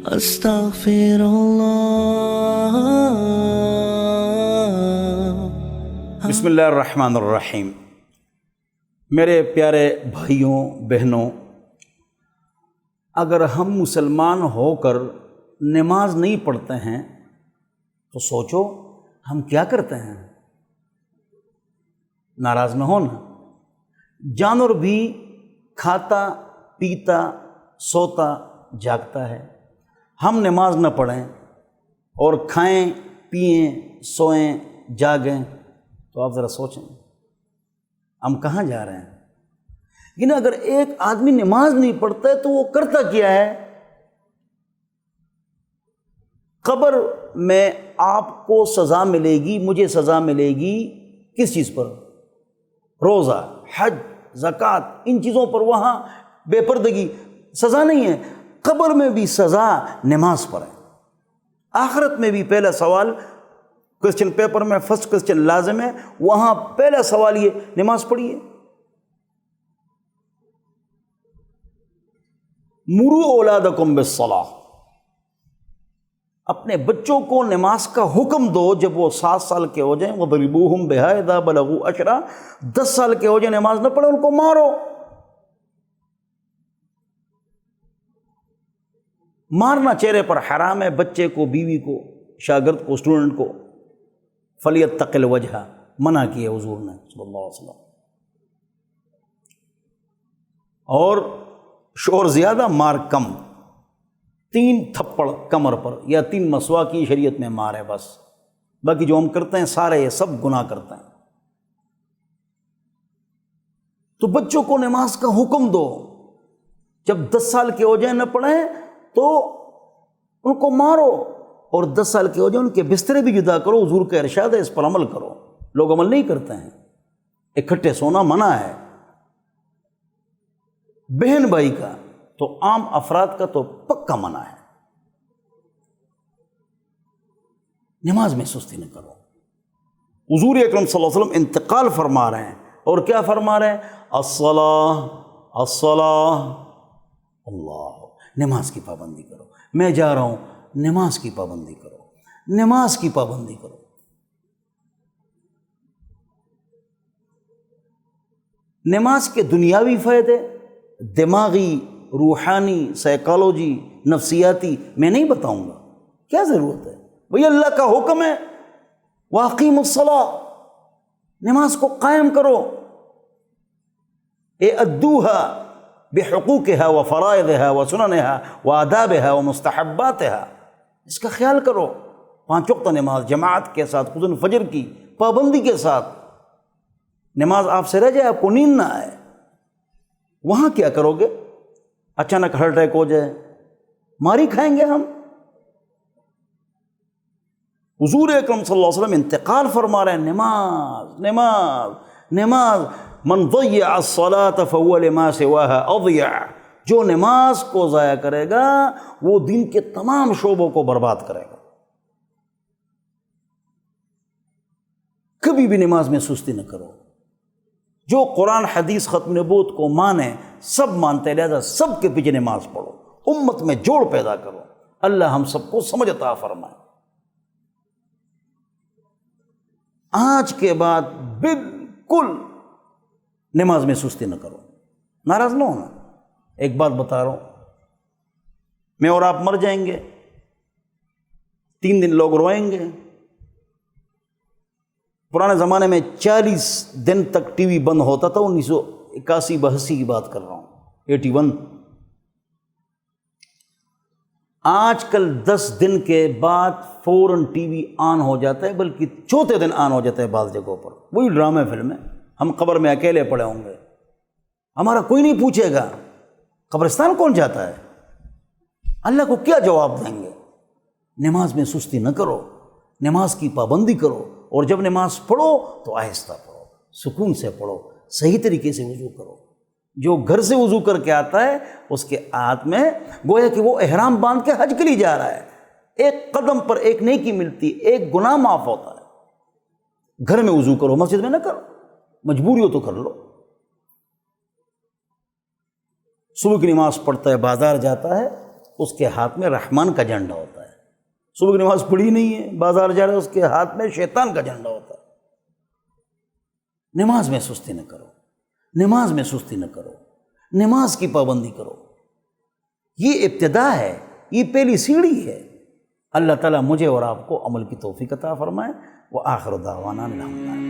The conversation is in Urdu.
استغفر اللہ۔ بسم اللہ الرحمن الرحیم۔ میرے پیارے بھائیوں بہنوں، اگر ہم مسلمان ہو کر نماز نہیں پڑھتے ہیں تو سوچو ہم کیا کرتے ہیں۔ ناراض نہ ہونا، جانور بھی کھاتا پیتا سوتا جاگتا ہے، ہم نماز نہ پڑھیں اور کھائیں پئیں سوئیں جاگیں تو آپ ذرا سوچیں ہم کہاں جا رہے ہیں۔ لیکن اگر ایک آدمی نماز نہیں پڑھتا ہے تو وہ کرتا کیا ہے؟ قبر میں آپ کو سزا ملے گی، مجھے سزا ملے گی کس چیز پر؟ روزہ، حج، زکوٰۃ، ان چیزوں پر وہاں بے پردگی سزا نہیں ہے۔ قبر میں بھی سزا نماز پر ہے۔ آخرت میں بھی پہلا سوال کوسچن پیپر میں فرسٹ کوسچن لازم ہے، وہاں پہلا سوال یہ نماز پڑھیے۔ مروا اولادکم بالصلاۃ، اپنے بچوں کو نماز کا حکم دو جب وہ 7 سال کے ہو جائیں۔ وَضْرِبُوهُمْ بِهَا إِذَا بَلَغُوا 10، 10 سال کے ہو جائیں نماز نہ پڑھیں ان کو مارو۔ مارنا چہرے پر حرام ہے، بچے کو، بیوی کو، شاگرد کو، اسٹوڈنٹ کو۔ فَلْيَتَّقِ الْوَجْهَ منع کیا حضور نے صلی اللہ علیہ وسلم۔ اور شور زیادہ مار کم، 3 تھپڑ کمر پر یا 3 مسوا کی شریعت میں مار ہے بس، باقی جو ہم کرتے ہیں سارے یہ سب گناہ کرتے ہیں۔ تو بچوں کو نماز کا حکم دو، جب 10 سال کے ہو جائیں نہ پڑھیں تو ان کو مارو، اور 10 سال کے ہو جائیں ان کے بسترے بھی جدا کرو۔ حضور کا ارشاد ہے اس پر عمل کرو، لوگ عمل نہیں کرتے ہیں۔ اکٹھے سونا منع ہے، بہن بھائی کا تو عام افراد کا تو پکا منع ہے۔ نماز میں سستی نہ کرو۔ حضور اکرم صلی اللہ علیہ وسلم انتقال فرما رہے ہیں، اور کیا فرما رہے ہیں؟ الصلاۃ الصلاۃ، اللہ، نماز کی پابندی کرو۔ میں جا رہا ہوں، نماز کی پابندی کرو، نماز کی پابندی کرو۔ نماز کے دنیاوی فائدے، دماغی، روحانی، سائیکالوجی، نفسیاتی میں نہیں بتاؤں گا، کیا ضرورت ہے؟ بھئی اللہ کا حکم ہے وَأَقِیمُوا الصَّلَاةَ، نماز کو قائم کرو۔ اَدُّوهَا بِحُقُوقِهَا وَفَرَائِضِهَا وَسُنَنِهَا وَآدَابِهَا وَمُسْتَحَبَّاتِهَا، اس کا خیال کرو۔ 5 وقت نماز جماعت کے ساتھ، خصوصاً فجر کی پابندی کے ساتھ۔ نماز آپ سے رہ جائے، آپ کو نیند نہ آئے، وہاں کیا کرو گے؟ اچانک ہارٹ اٹیک ہو جائے، ماری کھائیں گے ہم۔ حضور اکرم صلی اللہ علیہ وسلم انتقال فرما رہے ہیں، نماز نماز نماز۔ من ضیع الصلاۃ فهو لما سواها اضیع، جو نماز کو ضائع کرے گا وہ دین کے تمام شعبوں کو برباد کرے گا۔ کبھی بھی نماز میں سستی نہ کرو۔ جو قرآن حدیث ختم نبوت کو مانے سب مانتے، لہذا سب کے پیچھے نماز پڑھو، امت میں جوڑ پیدا کرو۔ اللہ ہم سب کو سمجھ عطا فرمائے۔ آج کے بعد بالکل نماز میں سستی نہ کرو، ناراض نہ ہونا۔ ایک بات بتا رہا ہوں، میں اور آپ مر جائیں گے، 3 دن لوگ روئیں گے۔ پرانے زمانے میں 40 دن تک ٹی وی بند ہوتا تھا، 1981-82 کی بات کر رہا ہوں، 81۔ آج کل 10 دن کے بعد فوراً ٹی وی آن ہو جاتا ہے، بلکہ چوتھے دن آن ہو جاتا ہے بعض جگہوں پر۔ وہی ڈرامے فلمیں، ہم قبر میں اکیلے پڑے ہوں گے، ہمارا کوئی نہیں پوچھے گا قبرستان کون جاتا ہے، اللہ کو کیا جواب دیں گے؟ نماز میں سستی نہ کرو، نماز کی پابندی کرو، اور جب نماز پڑھو تو آہستہ پڑھو، سکون سے پڑھو، صحیح طریقے سے وضو کرو۔ جو گھر سے وضو کر کے آتا ہے اس کے ہاتھ میں گویا کہ وہ احرام باندھ کے حج کے لیے جا رہا ہے، ایک قدم پر ایک نیکی ملتی، ایک گناہ معاف ہوتا ہے۔ گھر میں وضو کرو، مسجد میں نہ کرو، مجبوری ہو تو کر لو۔ صبح کی نماز پڑھتا ہے، بازار جاتا ہے، اس کے ہاتھ میں رحمان کا جھنڈا ہوتا ہے. صبح کی نماز پڑھی نہیں ہے، بازار جا رہا ہے، اس کے ہاتھ میں شیطان کا جھنڈا ہوتا ہے. نماز میں سستی نہ کرو، نماز میں سستی نہ کرو، نماز کی پابندی کرو. یہ ابتدا ہے، یہ پہلی سیڑھی ہے. اللہ تعالیٰ مجھے اور آپ کو عمل کی توفیق عطا فرمائے. وآخر دعوانا الحمدللہ.